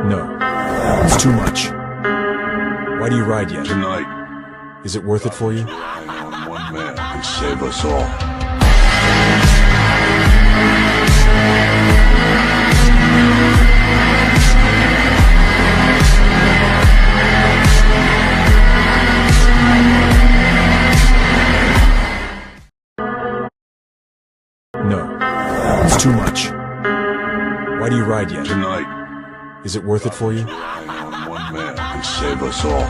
No. It's too much. Why do you ride yet? Tonight, Is it worth it for you? relying on one man can save us all. No. It's too much. Why do you ride yet? Tonight, Is it worth it for you? relying on one man can save us all.